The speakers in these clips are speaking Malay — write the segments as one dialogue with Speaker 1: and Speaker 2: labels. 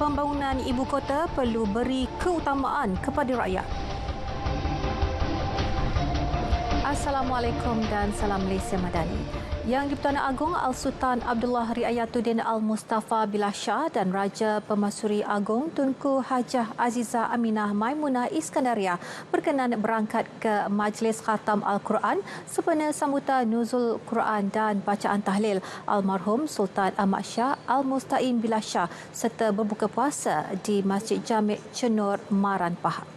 Speaker 1: pembangunan ibu kota perlu beri keutamaan kepada rakyat. Assalamualaikum dan salam Malaysia Madani. Yang di-Pertuan Agong Al-Sultan Abdullah Riayatuddin Al-Mustafa Billah Shah dan Raja Pemasuri Agong Tunku Hajah Azizah Aminah Maimunah Iskandariah berkenan berangkat ke Majlis Khatam Al-Quran sempena sambutan nuzul Quran dan bacaan tahlil almarhum Sultan Ahmad Shah Al-Musta'in Billah Shah serta berbuka puasa di Masjid Jami' Cenur Maran Pahang.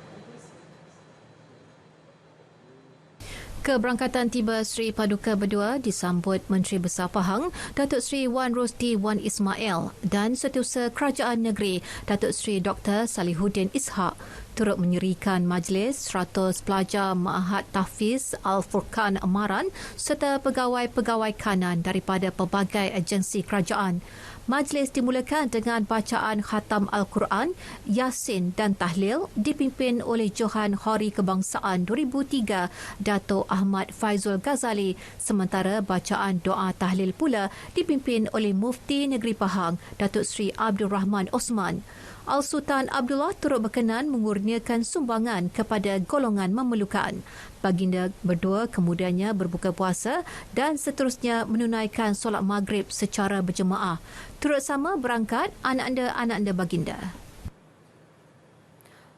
Speaker 1: Keberangkatan tiba Sri Paduka Berdua disambut Menteri Besar Pahang, Datuk Seri Wan Rosdi Wan Ismail dan Setiausaha Kerajaan Negeri, Datuk Seri Dr. Salihuddin Ishak, turut menyerikan majlis 100 pelajar Ma'had Tahfiz Al-Furqan Maran serta pegawai-pegawai kanan daripada pelbagai agensi kerajaan. Majlis dimulakan dengan bacaan khatam Al-Quran, Yasin dan Tahlil dipimpin oleh Johan Hari Kebangsaan 2003 Dato' Ahmad Faizul Ghazali, sementara bacaan doa tahlil pula dipimpin oleh Mufti Negeri Pahang Datuk Seri Abdul Rahman Osman. Al-Sultan Abdullah turut berkenan mengurniakan sumbangan kepada golongan memerlukan. Baginda berdua kemudiannya berbuka puasa dan seterusnya menunaikan solat maghrib secara berjemaah. Turut sama berangkat anak-anda baginda.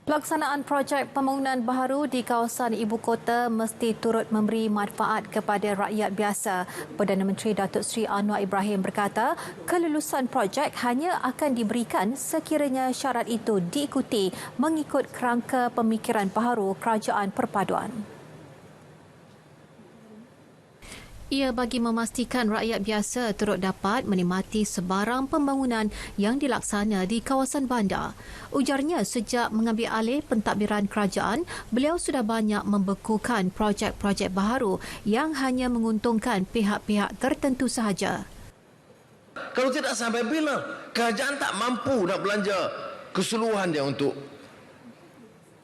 Speaker 1: Pelaksanaan projek pembangunan baharu di kawasan ibu kota mesti turut memberi manfaat kepada rakyat biasa. Perdana Menteri Datuk Seri Anwar Ibrahim berkata, kelulusan projek hanya akan diberikan sekiranya syarat itu diikuti mengikut kerangka pemikiran baharu Kerajaan Perpaduan. Ia bagi memastikan rakyat biasa turut dapat menikmati sebarang pembangunan yang dilaksana di kawasan bandar. Ujarnya sejak mengambil alih pentadbiran kerajaan, beliau sudah banyak membekukan projek-projek baharu yang hanya menguntungkan pihak-pihak tertentu sahaja.
Speaker 2: Kalau tidak sampai bila kerajaan tak mampu nak belanja keseluruhan dia untuk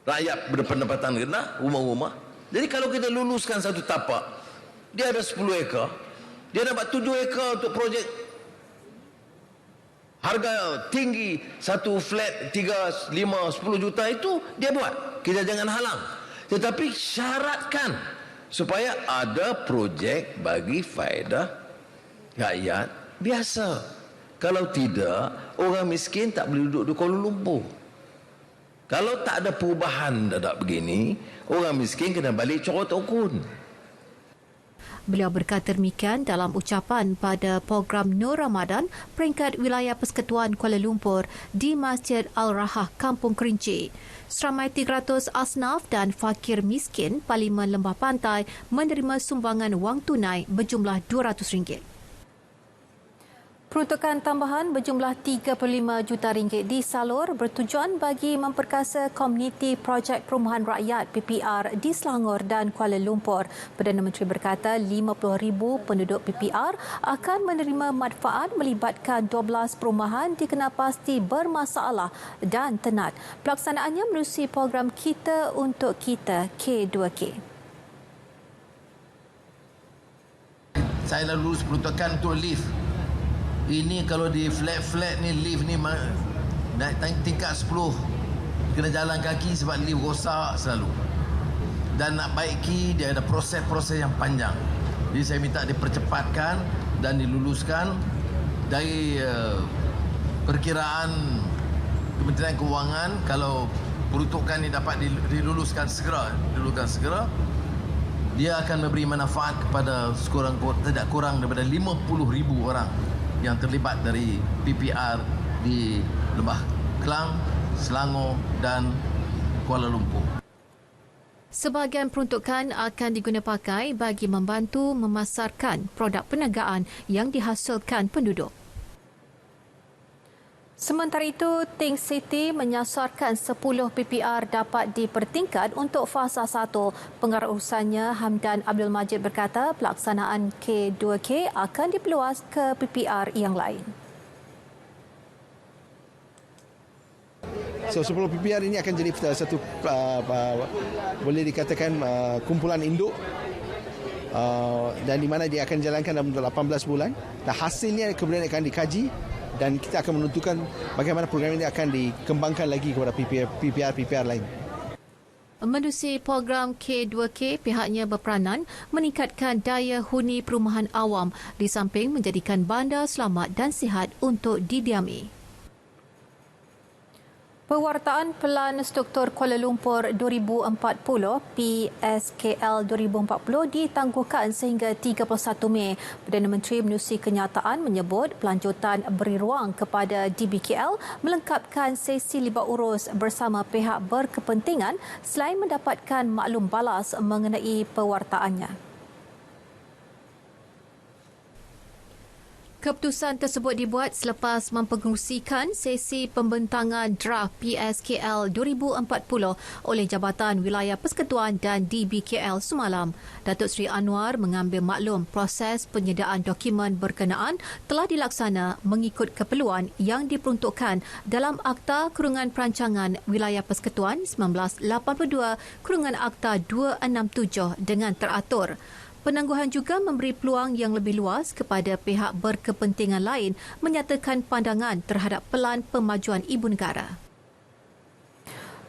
Speaker 2: rakyat berpendapatan rendah, rumah-rumah. Jadi kalau kita luluskan satu tapak, dia ada 10 ekar, dia dapat 7 ekar untuk projek harga tinggi, satu flat 3, 5, 10 juta itu dia buat. Kita jangan halang. Tetapi syaratkan supaya ada projek bagi faedah rakyat biasa. Kalau tidak, orang miskin tak boleh duduk di Kuala Lumpur. Kalau tak ada perubahan dadak begini, orang miskin kena balik corot ukun.
Speaker 1: Beliau berkata demikian dalam ucapan pada program Nur Ramadan peringkat Wilayah Persekutuan Kuala Lumpur di Masjid Al-Rahah, Kampung Kerinci. Seramai 300 asnaf dan fakir miskin Parlimen Lembah Pantai menerima sumbangan wang tunai berjumlah RM200. Peruntukan tambahan berjumlah RM35 juta disalur bertujuan bagi memperkasa komuniti projek perumahan rakyat PPR di Selangor dan Kuala Lumpur. Perdana Menteri berkata 50,000 penduduk PPR akan menerima manfaat melibatkan 12 perumahan dikenal pasti bermasalah dan tenat. Pelaksanaannya menerusi program Kita Untuk Kita K2K.
Speaker 3: Saya dah lulus peruntukan untuk lift. Ini kalau di flat ni, lift ni naik tingkat 10, kena jalan kaki sebab lift rosak selalu. Dan nak baiki dia ada proses-proses yang panjang. Jadi saya minta dipercepatkan dan diluluskan. Dari perkiraan Kementerian Kewangan, kalau peruntukan ni dapat diluluskan segera, dia akan memberi manfaat kepada tidak kurang daripada 50,000 orang yang terlibat dari PPR di Lembah Kelang, Selangor dan Kuala Lumpur.
Speaker 1: Sebahagian peruntukan akan diguna pakai bagi membantu memasarkan produk perniagaan yang dihasilkan penduduk. Sementara itu, Think City menyasarkan 10 PPR dapat dipertingkat untuk fasa 1. Pengarusannya Hamdan Abdul Majid berkata pelaksanaan K2K akan diperluas ke PPR yang lain.
Speaker 4: So 10 PPR ini akan jadi satu boleh dikatakan kumpulan induk dan di mana dia akan jalankan dalam 18 bulan dan hasilnya kemudian akan dikaji dan kita akan menentukan bagaimana program ini akan dikembangkan lagi kepada PPR lain.
Speaker 1: Menerusi program K2K, pihaknya berperanan meningkatkan daya huni perumahan awam di samping menjadikan bandar selamat dan sihat untuk didiami. Pewartaan Pelan Struktur Kuala Lumpur 2040 PSKL 2040 ditangguhkan sehingga 31 Mei. Perdana Menteri menerusi kenyataan menyebut pelanjutan beri ruang kepada DBKL melengkapkan sesi libat urus bersama pihak berkepentingan selain mendapatkan maklum balas mengenai pewartaannya. Keputusan tersebut dibuat selepas mempengerusikan sesi pembentangan draft PSKL 2040 oleh Jabatan Wilayah Persekutuan dan DBKL semalam. Datuk Seri Anwar mengambil maklum proses penyediaan dokumen berkenaan telah dilaksana mengikut keperluan yang diperuntukkan dalam Akta Kurungan Perancangan Wilayah Persekutuan 1982 Kurungan Akta 267 dengan teratur. Penangguhan juga memberi peluang yang lebih luas kepada pihak berkepentingan lain menyatakan pandangan terhadap pelan pemajuan ibu negara.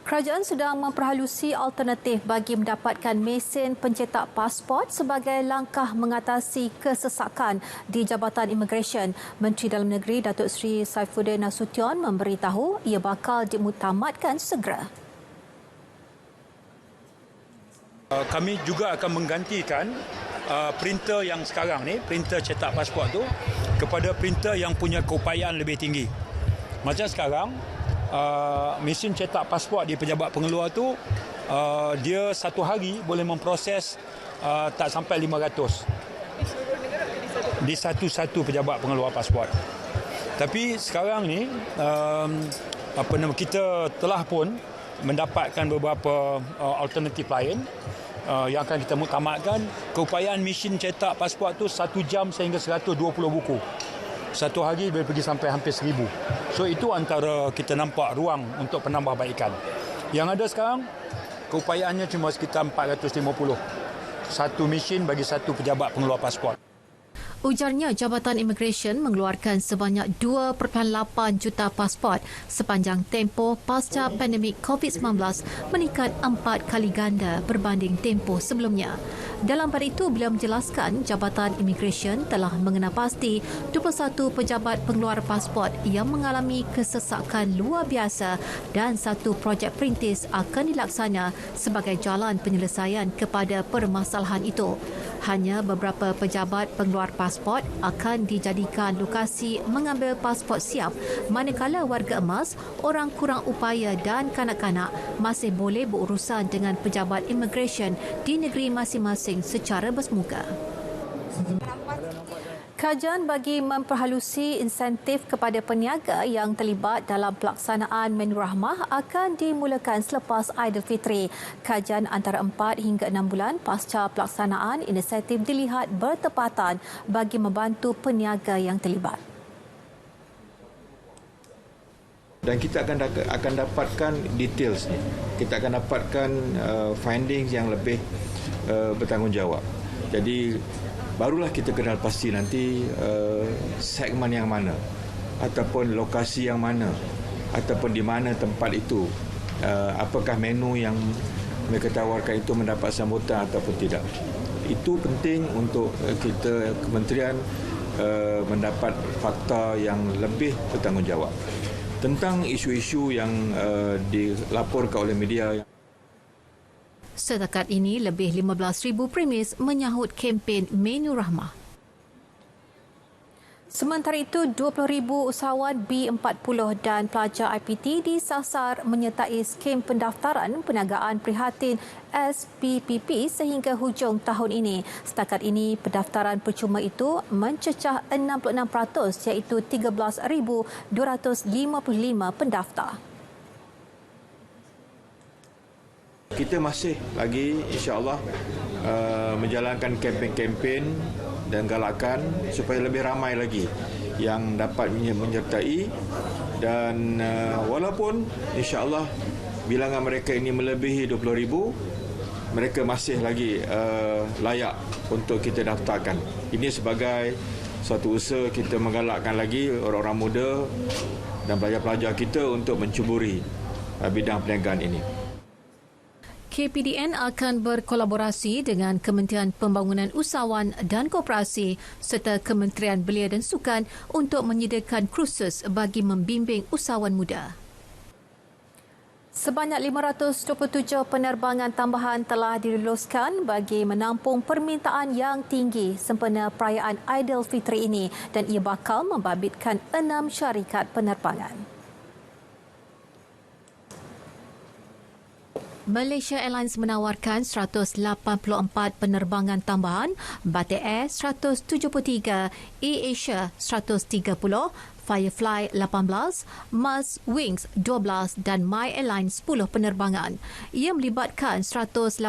Speaker 1: Kerajaan sedang memperhalusi alternatif bagi mendapatkan mesin pencetak pasport sebagai langkah mengatasi kesesakan di Jabatan Immigration. Menteri Dalam Negeri Datuk Seri Saifuddin Nasution memberitahu ia bakal dimuktamadkan segera.
Speaker 5: Kami juga akan menggantikan printer yang sekarang ni, printer cetak pasport tu kepada printer yang punya keupayaan lebih tinggi. Macam sekarang, mesin cetak pasport di pejabat pengeluar tu, dia satu hari boleh memproses tak sampai 500 di satu-satu pejabat pengeluar pasport. Tapi sekarang ni, kita telah pun mendapatkan beberapa alternatif lain yang akan kita muktamadkan. Keupayaan mesin cetak pasport tu 1 jam sehingga 120 buku. Satu hari boleh pergi sampai hampir 1000. So itu antara kita nampak ruang untuk penambahbaikan. Yang ada sekarang, keupayaannya cuma sekitar 450. Satu mesin bagi satu pejabat pengeluar pasport.
Speaker 1: Ujarnya Jabatan Immigration mengeluarkan sebanyak 2.8 juta pasport sepanjang tempoh pasca pandemik COVID-19 meningkat 4 kali ganda berbanding tempoh sebelumnya. Dalam pada itu, beliau menjelaskan Jabatan Immigration telah mengenal pasti 21 pejabat pengeluar pasport yang mengalami kesesakan luar biasa dan satu projek perintis akan dilaksana sebagai jalan penyelesaian kepada permasalahan itu. Hanya beberapa pejabat pengeluar pasport akan dijadikan lokasi mengambil pasport siap, manakala warga emas, orang kurang upaya dan kanak-kanak masih boleh berurusan dengan pejabat immigration di negeri masing-masing secara bersemuka. Kajian bagi memperhalusi insentif kepada peniaga yang terlibat dalam pelaksanaan menu rahmah akan dimulakan selepas Aidilfitri. Kajian antara 4 hingga 6 bulan pasca pelaksanaan inisiatif dilihat bertepatan bagi membantu peniaga yang terlibat.
Speaker 6: Dan kita akan dapatkan details ni. Kita akan dapatkan findings yang lebih bertanggungjawab. Jadi barulah kita kenal pasti nanti segmen yang mana ataupun lokasi yang mana ataupun di mana tempat itu, apakah menu yang mereka tawarkan itu mendapat sambutan ataupun tidak. Itu penting untuk kita kementerian mendapat fakta yang lebih bertanggungjawab tentang isu-isu yang dilaporkan oleh media.
Speaker 1: Setakat ini, lebih 15,000 premis menyahut kempen menu rahmah. Sementara itu, 20,000 usahawan B40 dan pelajar IPT disasar menyertai skim pendaftaran perniagaan prihatin SPPP sehingga hujung tahun ini. Setakat ini, pendaftaran percuma itu mencecah 66% iaitu 13,255 pendaftar.
Speaker 6: Kita masih lagi insya-Allah menjalankan kempen-kempen dan galakan supaya lebih ramai lagi yang dapat menyertai, dan walaupun insya-Allah bilangan mereka ini melebihi 20,000, mereka masih lagi layak untuk kita daftarkan. Ini sebagai suatu usaha kita menggalakkan lagi orang-orang muda dan pelajar-pelajar kita untuk mencuburi bidang perniagaan ini.
Speaker 1: KPDN akan berkolaborasi dengan Kementerian Pembangunan Usahawan dan Koperasi serta Kementerian Belia dan Sukan untuk menyediakan kursus bagi membimbing usahawan muda. Sebanyak 527 penerbangan tambahan telah diluluskan bagi menampung permintaan yang tinggi sempena perayaan Aidilfitri ini dan ia bakal membabitkan 6 syarikat penerbangan. Malaysia Airlines menawarkan 184 penerbangan tambahan, Batik Air 173, AirAsia 130, Firefly 18, Mars Wings 12 dan My Airlines 10 penerbangan. Ia melibatkan 118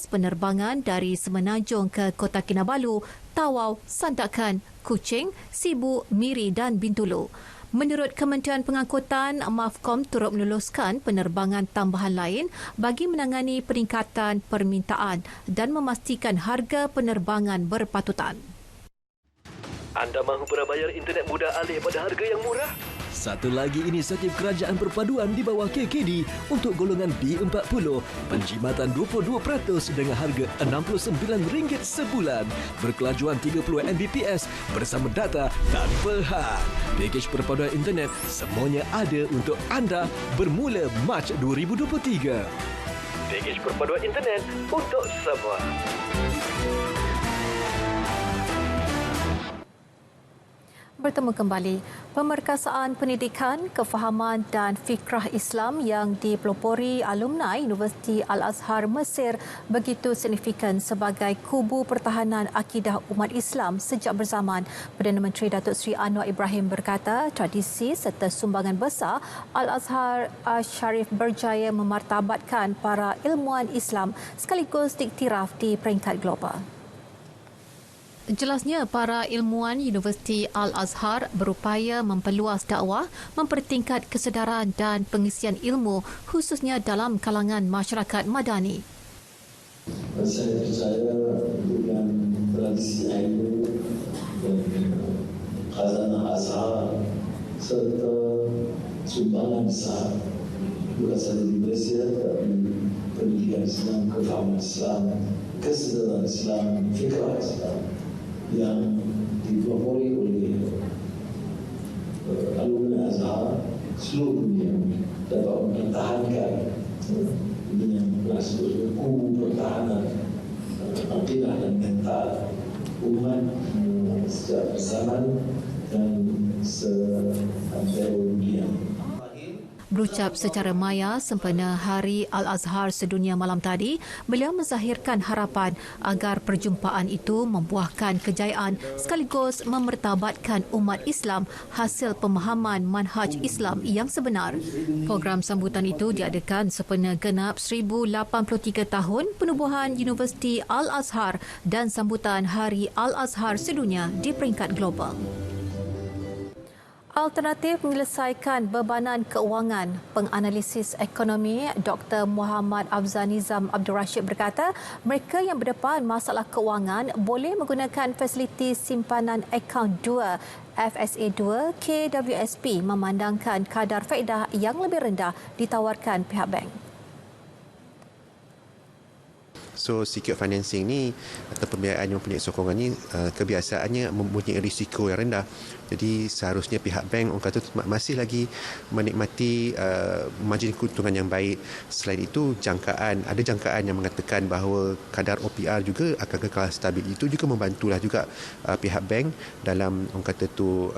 Speaker 1: penerbangan dari Semenanjung ke Kota Kinabalu, Tawau, Sandakan, Kuching, Sibu, Miri dan Bintulu. Menurut Kementerian Pengangkutan, MAFCOM turut meluluskan penerbangan tambahan lain bagi menangani peningkatan permintaan dan memastikan harga penerbangan berpatutan.
Speaker 7: Anda mahu berbayar internet mudah alih pada harga yang murah?
Speaker 8: Satu lagi inisiatif kerajaan perpaduan di bawah KKD untuk golongan B40, penjimatan 22% dengan harga RM69 sebulan, berkelajuan 30 Mbps bersama data tanpa had. Pakej perpaduan internet semuanya ada untuk anda bermula Mac 2023.
Speaker 7: Pakej perpaduan internet untuk semua.
Speaker 1: Bertemu kembali, pemerkasaan pendidikan, kefahaman dan fikrah Islam yang dipelopori alumni Universiti Al-Azhar Mesir begitu signifikan sebagai kubu pertahanan akidah umat Islam sejak berzaman. Perdana Menteri Datuk Seri Anwar Ibrahim berkata tradisi serta sumbangan besar Al-Azhar Sharif berjaya memartabatkan para ilmuwan Islam sekaligus diktiraf di peringkat global. Jelasnya, para ilmuwan Universiti Al-Azhar berupaya memperluas dakwah, mempertingkat kesedaran dan pengisian ilmu khususnya dalam kalangan masyarakat madani.
Speaker 9: Saya percaya dengan tradisi ilmu dan khazanah Azhar serta sumbangan besar bukan sahaja di Malaysia tapi pendidikan Islam, kefahaman Islam, kesedaran Islam, fikrah Islam yang dipelopori oleh alumni Azhar seluruh dunia dapat mempertahankan dengan disebut kubu pertahanan akidah dan mental umat sejak zaman dan seantero dunia.
Speaker 1: Berucap secara maya sempena Hari Al-Azhar sedunia malam tadi, beliau menzahirkan harapan agar perjumpaan itu membuahkan kejayaan sekaligus memertabatkan umat Islam hasil pemahaman manhaj Islam yang sebenar. Program sambutan itu diadakan sempena genap 1083 tahun penubuhan Universiti Al-Azhar dan sambutan Hari Al-Azhar sedunia di peringkat global. Alternatif menyelesaikan bebanan keuangan, penganalisis ekonomi Dr. Muhammad Afzal Nizam Abdul Rashid berkata, mereka yang berdepan masalah keuangan boleh menggunakan fasiliti simpanan akaun 2 FSA2 KWSP memandangkan kadar faedah yang lebih rendah ditawarkan pihak bank.
Speaker 10: So secured financing ni atau pembiayaan yang mempunyai sokongan ni kebiasaannya mempunyai risiko yang rendah. Jadi seharusnya pihak bank orang kata masih lagi menikmati margin keuntungan yang baik. Selain itu ada jangkaan yang mengatakan bahawa kadar OPR juga akan kekal stabil. Itu juga membantulah juga pihak bank dalam orang kata tu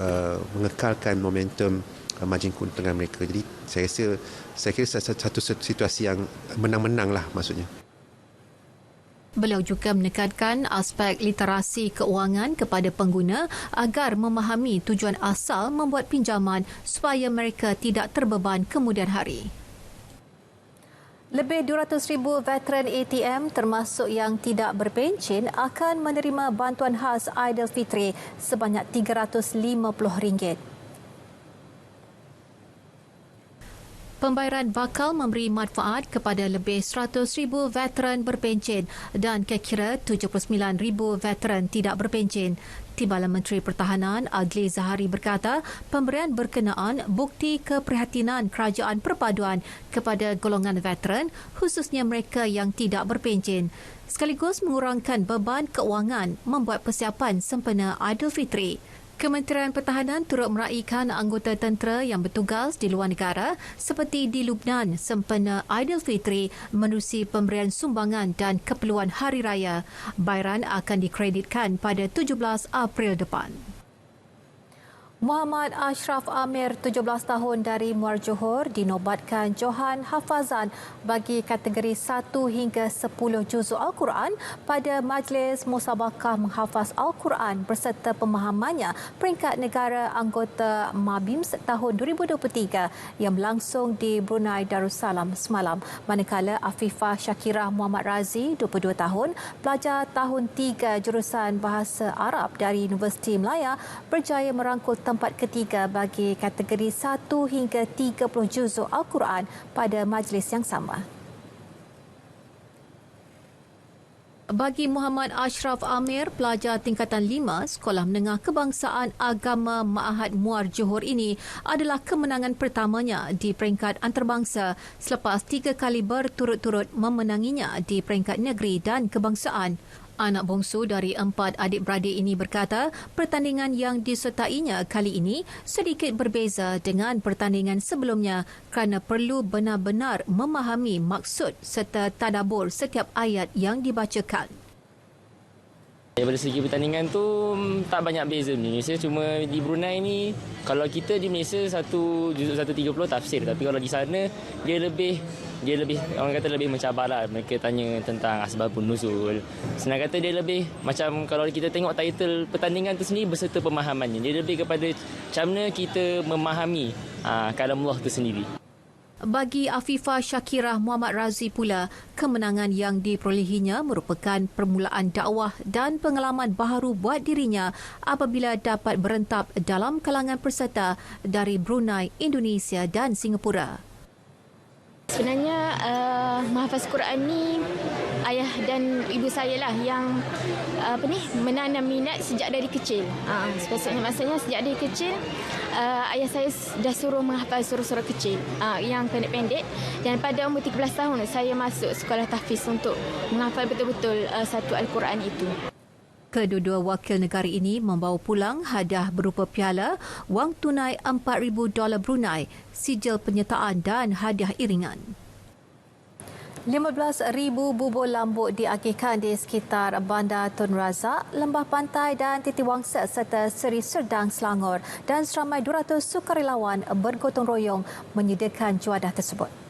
Speaker 10: mengekalkan momentum margin keuntungan mereka. Jadi saya kira satu situasi yang menang-menang lah maksudnya.
Speaker 1: Beliau juga menekankan aspek literasi keuangan kepada pengguna agar memahami tujuan asal membuat pinjaman supaya mereka tidak terbeban kemudian hari. Lebih 200,000 veteran ATM termasuk yang tidak berpencen akan menerima bantuan khas Aidilfitri sebanyak RM350. Pembayaran bakal memberi manfaat kepada lebih 100,000 veteran berpencen dan kira-kira 79,000 veteran tidak berpencen. Timbalan Menteri Pertahanan Adli Zahari berkata pemberian berkenaan bukti keprihatinan kerajaan perpaduan kepada golongan veteran khususnya mereka yang tidak berpencen sekaligus mengurangkan beban keuangan membuat persiapan sempena Aidilfitri. Kementerian Pertahanan turut meraihkan anggota tentera yang bertugas di luar negara seperti di Lubnan sempena Aidilfitri menerusi pemberian sumbangan dan keperluan hari raya. Bayaran akan dikreditkan pada 17 April depan. Muhammad Ashraf Amir, 17 tahun dari Muar Johor, dinobatkan Johan Hafazan bagi kategori 1 hingga 10 juzuk Al-Quran pada Majlis Musabakah Menghafaz Al-Quran berserta pemahamannya peringkat negara anggota MABIMS tahun 2023 yang berlangsung di Brunei Darussalam semalam. Manakala Afifah Syakirah Muhammad Razi, 22 tahun, pelajar tahun 3 jurusan Bahasa Arab dari Universiti Melaya berjaya merangkul tempat ketiga bagi kategori 1 hingga 30 juzuk Al-Quran pada majlis yang sama. Bagi Muhammad Ashraf Amir, pelajar tingkatan 5 Sekolah Menengah Kebangsaan Agama Ma'had Muar Johor ini adalah kemenangan pertamanya di peringkat antarabangsa selepas 3 kali berturut-turut memenanginya di peringkat negeri dan kebangsaan. Anak bongsu dari 4 adik-beradik ini berkata pertandingan yang disertainya kali ini sedikit berbeza dengan pertandingan sebelumnya kerana perlu benar-benar memahami maksud serta tadabbur setiap ayat yang dibacakan.
Speaker 11: Daripada segi pertandingan tu tak banyak beza ni. Malaysia cuma di Brunei ni, kalau kita di Malaysia juzuk 130 tafsir, tapi kalau di sana dia lebih orang kata lebih mencabarlah. Mereka tanya tentang asbabun nuzul. Senang kata dia lebih macam kalau kita tengok title pertandingan tu sendiri beserta pemahamannya. Dia lebih kepada macam mana kita memahami kalamullah tu sendiri.
Speaker 1: Bagi Afifah Syakirah Muhammad Razi pula, kemenangan yang diperolehinya merupakan permulaan dakwah dan pengalaman baharu buat dirinya apabila dapat berentap dalam kalangan peserta dari Brunei, Indonesia dan Singapura.
Speaker 12: Sebenarnya menghafaz Quran ni ayah dan ibu saya lah yang menanam minat sejak dari kecil. Maksudnya sejak dari kecil ayah saya dah suruh menghafaz surah-surah kecil yang pendek-pendek, dan pada umur 13 tahun saya masuk sekolah tahfiz untuk menghafal betul-betul satu Al-Quran itu.
Speaker 1: Kedua-dua wakil negara ini membawa pulang hadiah berupa piala, wang tunai $4,000 Brunei, sijil penyertaan dan hadiah iringan. 15,000 bubur lambuk diagihkan di sekitar Bandar Tun Razak, Lembah Pantai dan Titiwangsa serta Seri Serdang, Selangor, dan seramai 200 sukarelawan bergotong royong menyediakan juadah tersebut.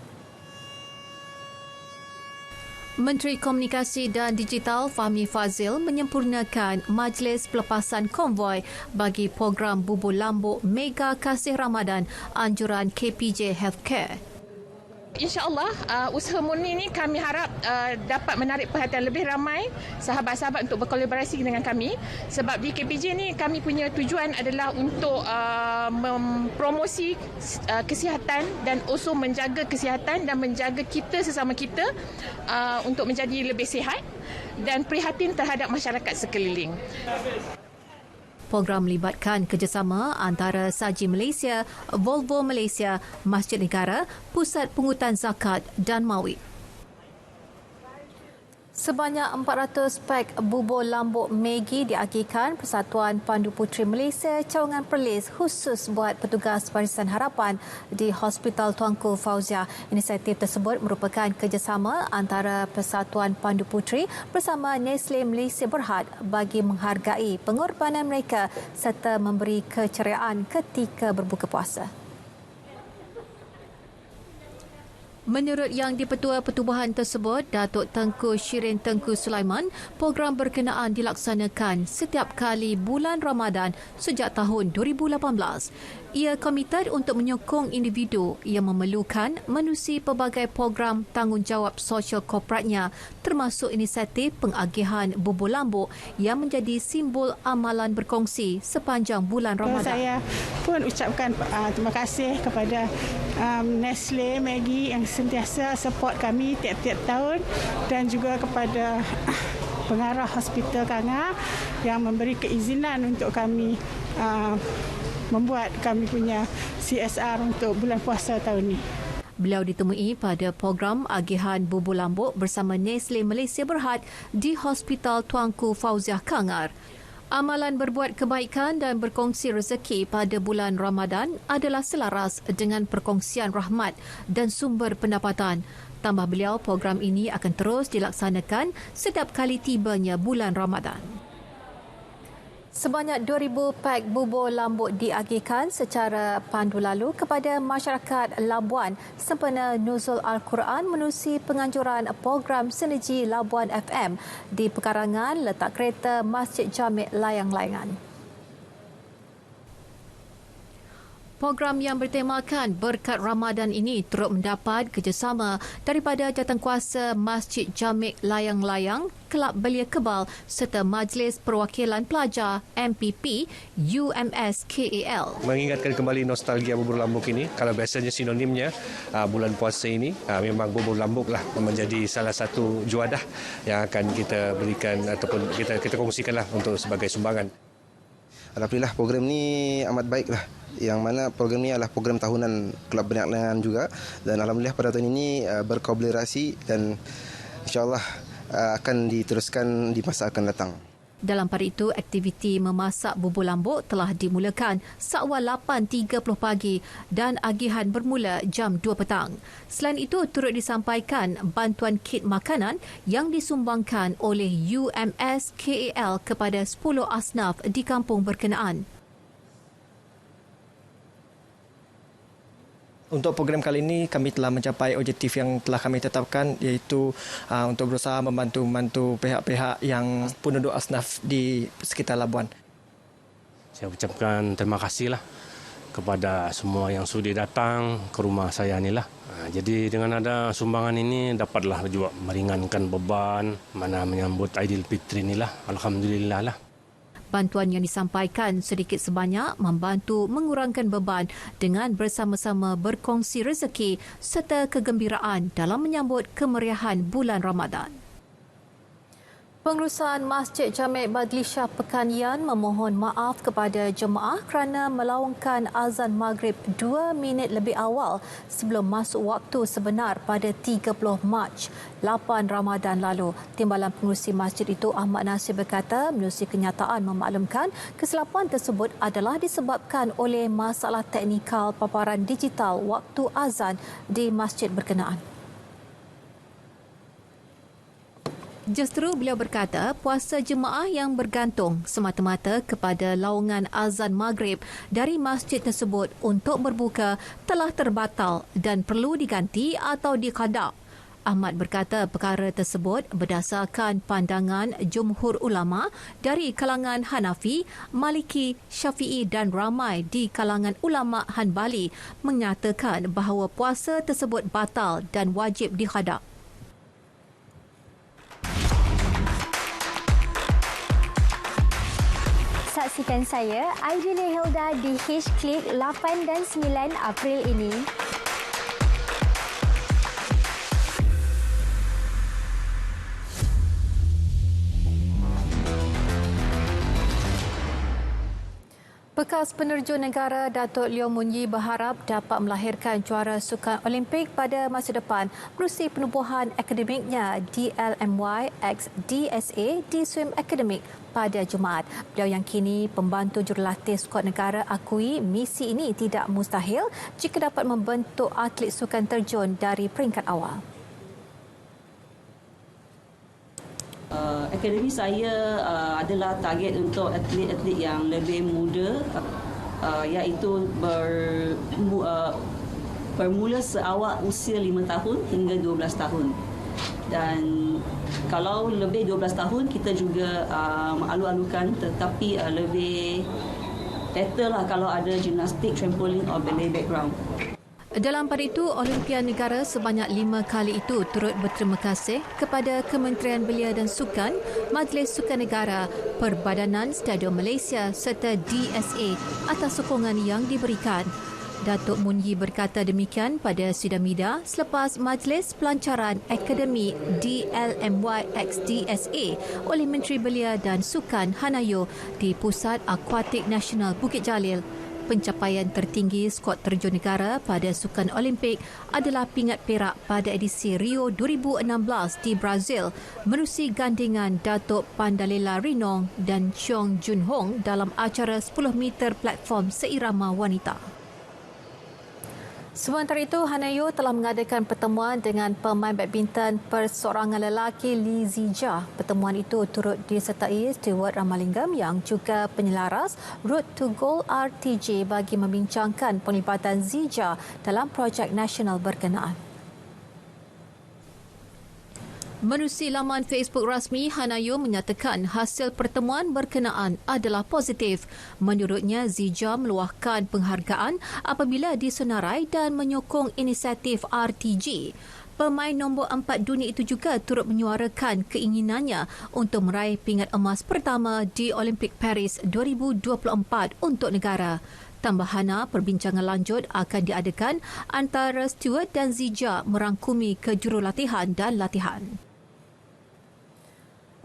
Speaker 1: Menteri Komunikasi dan Digital Fahmi Fazil menyempurnakan majlis pelepasan konvoi bagi program bubur lambuk Mega Kasih Ramadan anjuran KPJ Healthcare.
Speaker 13: InsyaAllah usaha murni ini kami harap dapat menarik perhatian lebih ramai sahabat-sahabat untuk berkolaborasi dengan kami, sebab di KPJ ni kami punya tujuan adalah untuk mempromosi kesihatan dan also menjaga kesihatan dan menjaga kita sesama kita untuk menjadi lebih sihat dan prihatin terhadap masyarakat sekeliling.
Speaker 1: Program melibatkan kerjasama antara Saji Malaysia, Volvo Malaysia, Masjid Negara, Pusat Pungutan Zakat dan Mawid. Sebanyak 400 pak bubur lambuk Maggi diagihkan Persatuan Pandu Puteri Malaysia Cawangan Perlis khusus buat petugas Barisan Harapan di Hospital Tuanku Fauzia. Inisiatif tersebut merupakan kerjasama antara Persatuan Pandu Puteri bersama Nestle Malaysia Berhad bagi menghargai pengorbanan mereka serta memberi keceriaan ketika berbuka puasa. Menurut Yang di-Pertua Pertubuhan tersebut, Datuk Tengku Shirin Tengku Sulaiman, program berkenaan dilaksanakan setiap kali bulan Ramadan sejak tahun 2018. Ia komited untuk menyokong individu yang memerlukan menerusi pelbagai program tanggungjawab sosial korporatnya, termasuk inisiatif pengagihan bubur lambuk yang menjadi simbol amalan berkongsi sepanjang bulan Ramadan.
Speaker 14: Saya pun ucapkan terima kasih kepada Nestle, Maggi yang sentiasa support kami tiap-tiap tahun, dan juga kepada pengarah Hospital Kanga yang memberi keizinan untuk kami membuat kami punya CSR untuk bulan puasa tahun ini.
Speaker 1: Beliau ditemui pada program agihan bubur lambuk bersama Nestle Malaysia Berhad di Hospital Tuanku Fauziah Kangar. Amalan berbuat kebaikan dan berkongsi rezeki pada bulan Ramadan adalah selaras dengan perkongsian rahmat dan sumber pendapatan. Tambah beliau, program ini akan terus dilaksanakan setiap kali tibanya bulan Ramadan. Sebanyak 2,000 pak bubur lambuk diagihkan secara pandu lalu kepada masyarakat Labuan sempena Nuzul Al-Quran menerusi penganjuran program Sinergi Labuan FM di pekarangan letak kereta Masjid Jami' Layang-Layangan. Program yang bertemakan Berkat Ramadan ini turut mendapat kerjasama daripada Jawatankuasa Masjid Jami' Layang-Layang, Kelab Belia Kebal serta Majlis Perwakilan Pelajar MPP UMS KAL.
Speaker 15: Mengingatkan kembali nostalgia bubur lambuk ini. Kalau biasanya sinonimnya bulan puasa ini memang bubur lambuk lah menjadi salah satu juadah yang akan kita berikan ataupun kita kongsikanlah untuk sebagai sumbangan.
Speaker 16: Alhamdulillah program ni amat baik lah. Yang mana program ini adalah program tahunan Kelab Belia Layang juga, dan alhamdulillah pada tahun ini berkolaborasi dan insyaAllah akan diteruskan di masa akan datang.
Speaker 1: Dalam pada itu, aktiviti memasak bubur lambuk telah dimulakan seawal 8.30 pagi dan agihan bermula jam 2 petang. Selain itu, turut disampaikan bantuan kit makanan yang disumbangkan oleh UMS KAL kepada 10 asnaf di kampung berkenaan.
Speaker 17: Untuk program kali ini, kami telah mencapai objektif yang telah kami tetapkan, iaitu untuk berusaha membantu pihak-pihak yang penduduk asnaf di sekitar Labuan.
Speaker 18: Saya ucapkan terima kasihlah kepada semua yang sudi datang ke rumah saya inilah. Jadi dengan ada sumbangan ini dapatlah juga meringankan beban mana menyambut Aidilfitri inilah. Alhamdulillah lah.
Speaker 1: Bantuan yang disampaikan sedikit sebanyak membantu mengurangkan beban dengan bersama-sama berkongsi rezeki serta kegembiraan dalam menyambut kemeriahan bulan Ramadan. Pengurusan Masjid Jami' Badlisha Pekan Yan memohon maaf kepada jemaah kerana melaungkan azan maghrib 2 minit lebih awal sebelum masuk waktu sebenar pada 30 Mac 8 Ramadan lalu. Timbalan pengurusi masjid itu Ahmad Nasir berkata menerusi kenyataan memaklumkan kesilapan tersebut adalah disebabkan oleh masalah teknikal paparan digital waktu azan di masjid berkenaan. Justru beliau berkata puasa jemaah yang bergantung semata-mata kepada laungan azan maghrib dari masjid tersebut untuk berbuka telah terbatal dan perlu diganti atau diqada. Ahmad berkata perkara tersebut berdasarkan pandangan jumhur ulama dari kalangan Hanafi, Maliki, Syafi'i dan ramai di kalangan ulama Hanbali menyatakan bahawa puasa tersebut batal dan wajib diqada.
Speaker 19: Saksikan saya, Aidina Hilda di H-Click 8 dan 9 April ini.
Speaker 1: Bekas penerjun negara Datuk Leong Mun Yi berharap dapat melahirkan juara sukan Olimpik pada masa depan menerusi penubuhan akademiknya DLMY x DSA di Swim Academic pada Jumaat. Beliau yang kini pembantu jurulatih skuad negara akui misi ini tidak mustahil jika dapat membentuk atlet sukan terjun dari peringkat awal.
Speaker 20: Akademi saya adalah target untuk atlet-atlet yang lebih muda, iaitu bermula seawal usia 5 tahun hingga 12 tahun. Dan kalau lebih 12 tahun, kita juga alu-alukan, tetapi lebih better lah kalau ada gimnastik, trampolin atau ballet background.
Speaker 1: Dalam pada itu, Olimpian Negara sebanyak 5 kali itu turut berterima kasih kepada Kementerian Belia dan Sukan, Majlis Sukan Negara, Perbadanan Stadium Malaysia serta DSA atas sokongan yang diberikan. Datuk Mun Yi berkata demikian pada sidang media selepas Majlis Pelancaran Akademi DLMY-X-DSA oleh Menteri Belia dan Sukan Hanayo di Pusat Akuatik Nasional Bukit Jalil. Pencapaian tertinggi skuad terjun negara pada Sukan Olimpik adalah pingat perak pada edisi Rio 2016 di Brazil menerusi gandingan Datuk Pandalela Rinong dan Cheong Jun Hong dalam acara 10 meter platform seirama wanita. Sementara itu, Hanayo telah mengadakan pertemuan dengan pemain badminton perseorangan lelaki Lee Zijia. Pertemuan itu turut disertai Stewart Ramalingam yang juga penyelaras Road to Gold RTJ bagi membincangkan penglibatan Zijia dalam projek nasional berkenaan. Menerusi laman Facebook rasmi, Hanayo menyatakan hasil pertemuan berkenaan adalah positif. Menurutnya, Zijia meluahkan penghargaan apabila disenarai dan menyokong inisiatif RTG. Pemain nombor 4 dunia itu juga turut menyuarakan keinginannya untuk meraih pingat emas pertama di Olimpik Paris 2024 untuk negara. Tambahana, perbincangan lanjut akan diadakan antara Stewart dan Zijia merangkumi kejurulatihan dan latihan.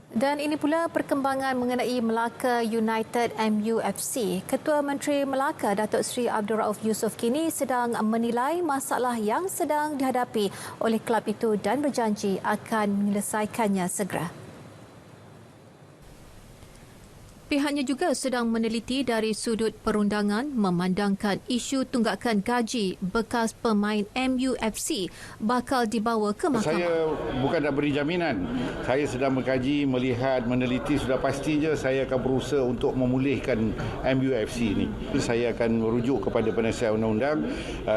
Speaker 1: Dan ini pula perkembangan mengenai Melaka United MUFC. Ketua Menteri Melaka, Datuk Seri Abdul Rauf Yusof kini sedang menilai masalah yang sedang dihadapi oleh kelab itu dan berjanji akan menyelesaikannya segera. Pihaknya juga sedang meneliti dari sudut perundangan memandangkan isu tunggakan gaji bekas pemain MUFC bakal dibawa ke mahkamah.
Speaker 21: Saya bukan nak beri jaminan. Saya sedang mengkaji, melihat, meneliti, sudah pasti je saya akan berusaha untuk memulihkan MUFC ini. Saya akan merujuk kepada penasihat undang-undang.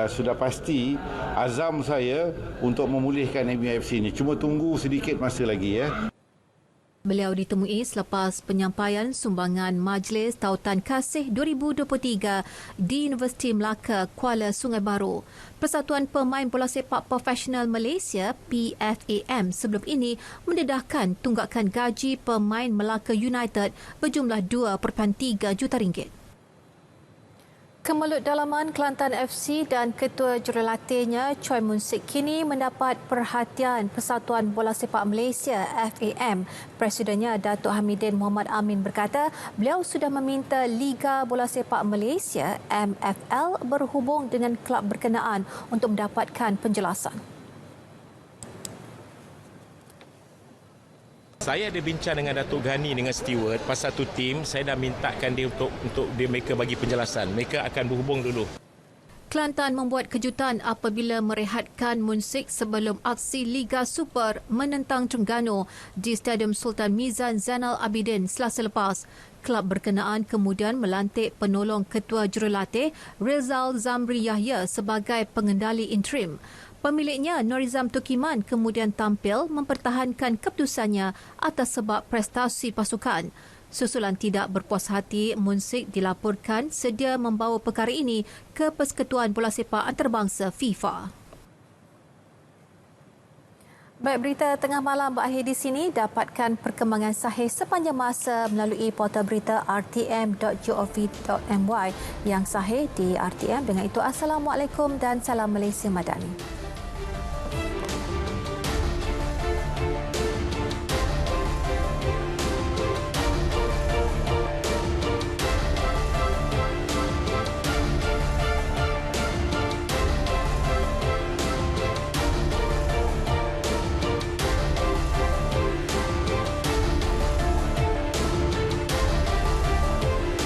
Speaker 21: Sudah pasti azam saya untuk memulihkan MUFC ini. Cuma tunggu sedikit masa lagi ya.
Speaker 1: Beliau ditemui selepas penyampaian sumbangan Majlis Tautan Kasih 2023 di Universiti Melaka, Kuala Sungai Baru. Persatuan Pemain Bola Sepak Profesional Malaysia PFAM sebelum ini mendedahkan tunggakan gaji pemain Melaka United berjumlah 2.3 juta ringgit. Kemelut dalaman Kelantan FC dan Ketua Jurulatihnya Choi Mun Sik kini mendapat perhatian Persatuan Bola Sepak Malaysia FAM. Presidennya Datuk Hamidin Muhammad Amin berkata beliau sudah meminta Liga Bola Sepak Malaysia MFL berhubung dengan kelab berkenaan untuk mendapatkan penjelasan.
Speaker 22: Saya ada bincang dengan Datuk Ghani dengan Stewart pasal satu tim. Saya dah mintakan dia untuk mereka bagi penjelasan. Mereka akan berhubung dulu.
Speaker 1: Kelantan membuat kejutan apabila merehatkan Munsik sebelum aksi Liga Super menentang Terengganu di Stadium Sultan Mizan Zainal Abidin Selasa lepas. Kelab berkenaan kemudian melantik penolong Ketua Jurulatih Rizal Zamri Yahya sebagai pengendali interim. Pemiliknya Norizam Tukiman kemudian tampil mempertahankan keputusannya atas sebab prestasi pasukan. Susulan tidak berpuas hati, Munsik dilaporkan sedia membawa perkara ini ke Persekutuan Bola Sepak Antarabangsa FIFA. Baik, berita tengah malam berakhir di sini. Dapatkan perkembangan sahih sepanjang masa melalui portal berita rtm.gov.my yang sahih di RTM. Dengan itu, Assalamualaikum dan salam Malaysia Madani.